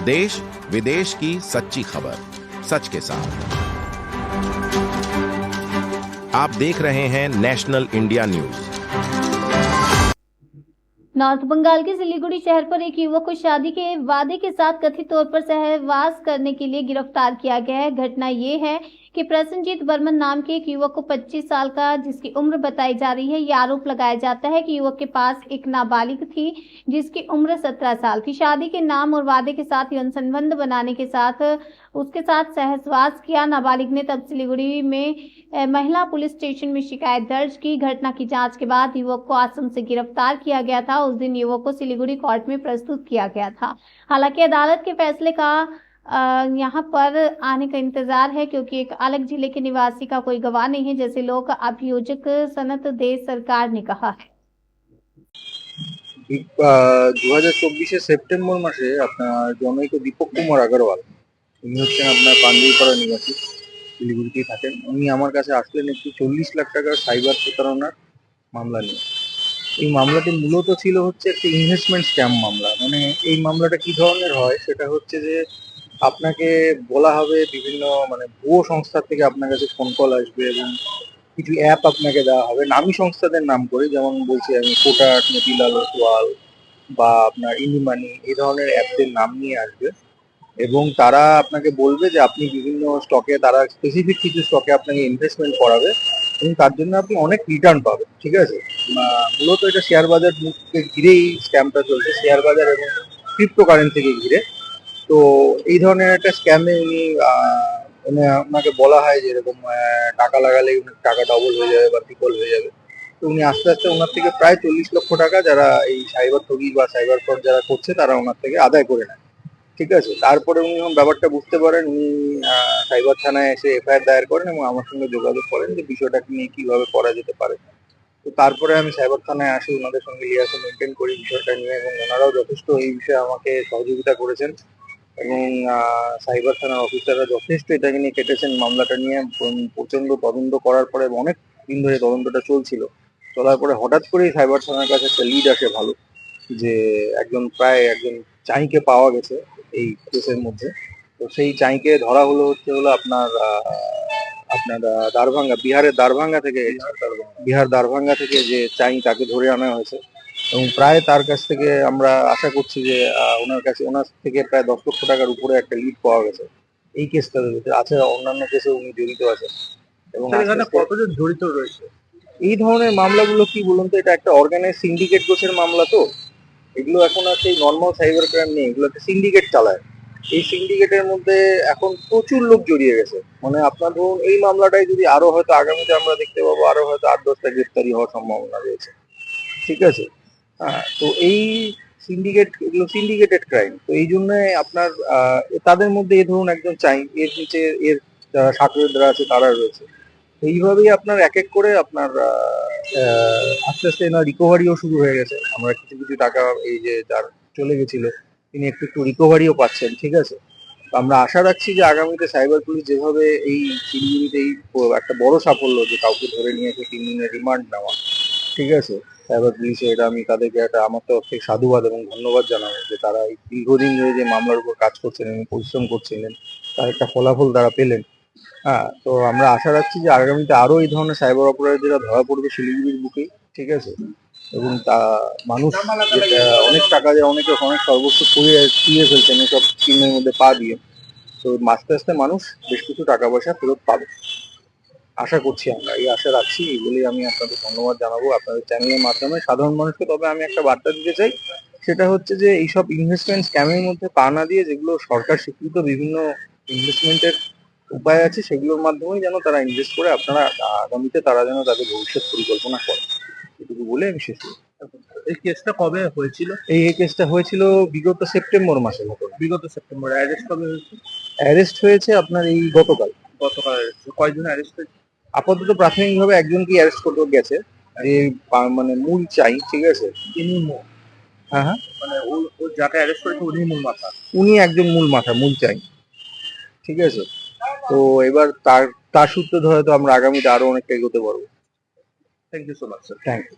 देश विदेश की सच्ची खबर सच के साथ। आप देख रहे हैं national India news. North Bengal के सिलीगुड़ी शहर पर एक युवक को शादी के वादे के साथ कथित तौर पर सहवास करने के लिए गिरफ्तार किया गया है। घटना ये है कि प्रसन्नजीत बर्मन नाम के एक युवक को 25 साल का जिसकी उम्र बताई जा रही है, यह आरोप लगाया जाता है कि युवक के पास एक नाबालिग थी जिसकी उम्र 17 साल थी। शादी के नाम और वादे के साथ यौन संबंध बनाने के साथ उसके साथ सहवास किया। नाबालिग ने तब सिलीगुड़ी में महिला पुलिस स्टेशन में शिकायत दर्ज की। घटना की जांच के बाद युवक को आसम से गिरफ्तार किया गया था। उस दिन युवक को सिलीगुड़ी कोर्ट में प्रस्तुत किया गया था। हालांकि अदालत के फैसले का यहाँ पर आने का इंतजार है, क्योंकि एक अलग जिले के निवासी का कोई गवाह नहीं है, जैसे लोक अभियोजक सनत देश सरकार ने कहा है। 2024 সেপ্টেম্বর মাসে আপনার জনৈক দীপক কুমার আগরওয়াল, উনি হচ্ছেন আপনার পাঞ্জুরিপাড়া নিবাসী, শিলিগুড়িতেই থাকেন। উনি আমার কাছে আসলেন একটি 40 লাখ টাকার সাইবার প্রতারণার মামলা নিয়ে। এই মামলাটি মূলত ছিল হচ্ছে একটা ইনভেস্টমেন্ট স্ক্যাম মামলা। মানে এই মামলাটা কি ধরনের হয় সেটা হচ্ছে যে আপনাকে বলা হবে বিভিন্ন ভুয়ো সংস্থা থেকে আপনার কাছে ফোন কল আসবে এবং কিছু অ্যাপ আপনাকে দেওয়া হবে নামী সংস্থাদের নাম করে, যেমন বলছি আমি কোটাক, মতিলাল ওসওয়াল বা আপনার ইন্ডিমানি, এই ধরনের অ্যাপদের নাম নিয়ে আসবে এবং তারা আপনাকে বলবে যে আপনি বিভিন্ন স্টকে, তারা স্পেসিফিক কিছু স্টকে আপনাকে ইনভেস্টমেন্ট করাবে এবং তার জন্য আপনি অনেক রিটার্ন পাবেন। ঠিক আছে, মূলত এটা শেয়ার বাজার মুখকে ঘিরেই স্ক্যামটা চলছে, শেয়ার বাজার এবং ক্রিপ্টো কারেন্সিকে ঘিরে। তো এই ধরনের একটা স্ক্যামে উনি আপনাকে বলা হয় যে এরকম টাকা লাগালে টাকা ডবল হয়ে যাবে বা ট্রিপল হয়ে যাবে। তো উনি আস্তে আস্তে ওনার থেকে প্রায় 40 লক্ষ টাকা যারা এই সাইবার ঠগি বা সাইবার ফ্রড যারা করছে তারা ওনার থেকে আদায় করে নেয়। ঠিক আছে, তারপরে উনি যখন ব্যাপারটা বুঝতে পারেন, উনি সাইবার থানায় এসে এফআইআর দায়ের করেন এবং আমার সঙ্গে যোগাযোগ করেন যে বিষয়টাকে নিয়ে কিভাবে করা যেতে পারে। তো তারপরে আমি সাইবার থানায় আসি, ওনাদের সঙ্গে লিয়াসন মেনটেন করি বিষয়টা নিয়ে এবং ওনারাও যথেষ্ট এই বিষয়ে আমাকে সহযোগিতা করেছেন এবং সাইবার থানার অফিসাররা যথেষ্ট এটাকে নিয়ে কেটেছেন। মামলাটা নিয়ে প্রচন্ড তদন্ত করার পরে অনেক দিন ধরে তদন্তটা চলার পরে হঠাৎ করেই সাইবার থানার কাছে একটা লিড আসে ভালো, যে একজন চাইকে পাওয়া গেছে এই কেসের মধ্যে। তো সেই চাইকে ধরা হলো আপনার দারভাঙ্গা, বিহার দারভাঙ্গা থেকে যে চাই তাকে ধরে আনা হয়েছে এবং প্রায় তার কাছ থেকে আমরা আশা করছি যে ওনার থেকে প্রায় 10 লক্ষ টাকার উপরে একটা লিড পাওয়া গেছে এই কেসটা আছে। অন্যান্য কেসে উনি জড়িত আছেন এবং কতজন জড়িত রয়েছে এই ধরনের মামলাগুলো। কি বলুন তো, এটা একটা অর্গানাইজ সিন্ডিকেট গোছের মামলা। তো এগুলো এখন আর সেই নর্মাল সাইবার ক্রাইম নেই, এগুলো একটা সিন্ডিকেট চালায়। এই সিন্ডিকেটের মধ্যে এখন প্রচুর লোক জড়িয়ে গেছে। আপনার ধরুন এই মামলাটাই যদি আরো হয়তো আগামীতে আমরা দেখতে পাবো, আরো হয়তো 8-10টা গ্রেফতারি হওয়ার সম্ভাবনা রয়েছে। ঠিক আছে, তো এই এগুলো সিন্ডিকেটেড ক্রাইম। তো এই জন্য আপনার তাদের মধ্যে এই ধরুন একজন চাই, এর নিচে এর যারা সাকরেদরা আছে তারা রয়েছে। এইভাবেই আপনার এক এক করে আপনার আস্তে আস্তে এনার রিকভারিও শুরু হয়ে গেছে। আমরা কিছু কিছু টাকা, এই যে যার চলে গেছিল তিনি একটু একটু রিকভারিও পাচ্ছেন। ঠিক আছে, আমরা আশা রাখছি যে আগামীতে সাইবার পুলিশ যেভাবে এই শিলিগুড়িতে একটা বড় সাফল্য যে কাউকে ধরে নিয়ে এসে 3 দিনের রিমান্ড নেওয়া। ঠিক আছে, সাইবার পুলিশে এটা আমি তাদেরকে আমার তরফ থেকে সাধুবাদ এবং ধন্যবাদ জানাবো যে তারা এই দীর্ঘদিন ধরে যে মামলার উপর কাজ করছেন এবং পরিশ্রম করছিলেন, তার একটা ফলাফল তারা পেলেন। তো আমরা আশা রাখছি যে আগামীতে আরো এই ধরনের সাইবার অপরাধীরা ধরা পড়বে শিলিগুড়ির বুকেই। ঠিক আছে, এবং তা মানুষ অনেক টাকা দিয়ে অনেক সর্বোচ্চ পুড়িয়ে ফেলছেন এসব স্কিমের মধ্যে পা দিয়ে। তো আস্তে আস্তে মানুষ বেশ কিছু টাকা পয়সা ফেরত পাবে আশা করছি। আমরা এই আশা রাখছি, এই বলেই আমি আপনাদের ধন্যবাদ জানাবো আপনাদের চ্যানেলের মাধ্যমে সাধারণ মানুষকে। তবে আমি একটা বার্তা দিতে চাই, সেটা হচ্ছে যে এইসব ইনভেস্টমেন্ট স্ক্যামের মধ্যে পা না দিয়ে যেগুলো সরকার স্বীকৃত বিভিন্ন ইনভেস্টমেন্টের উপায় আছে সেগুলোর মাধ্যমেই যেন তারা ইনভেস্ট করে আপনারা আগামীতে তারা যেন তাদের ভবিষ্যৎ পরিকল্পনা করে। এটুকু বলে আমি শেষ করি। এই কেসটা কবে হয়েছিল? এই কেসটা হয়েছিল বিগত সেপ্টেম্বর মাসে। বিগত সেপ্টেম্বর। অ্যারেস্ট কবে হয়েছে? অ্যারেস্ট হয়েছে আপনার এই গতকাল। কয়জন অ্যারেস্ট হয়েছে? আপাতত প্রাথমিকভাবে একজনকে অ্যারেস্ট করতে গেছে, যে মূল চাই। ঠিক আছে, তিনি হ্যাঁ হ্যাঁ, ও যাকে অ্যারেস্ট করেছে উনি মূল মাথা, উনি একজন মূল মাথা, মূল চাই। ঠিক আছে, তো এবার তার সূত্র ধরে তো আমরা আগামীতে আরো অনেকটা এগোতে পারবো। Thank you so much sir. Thank you.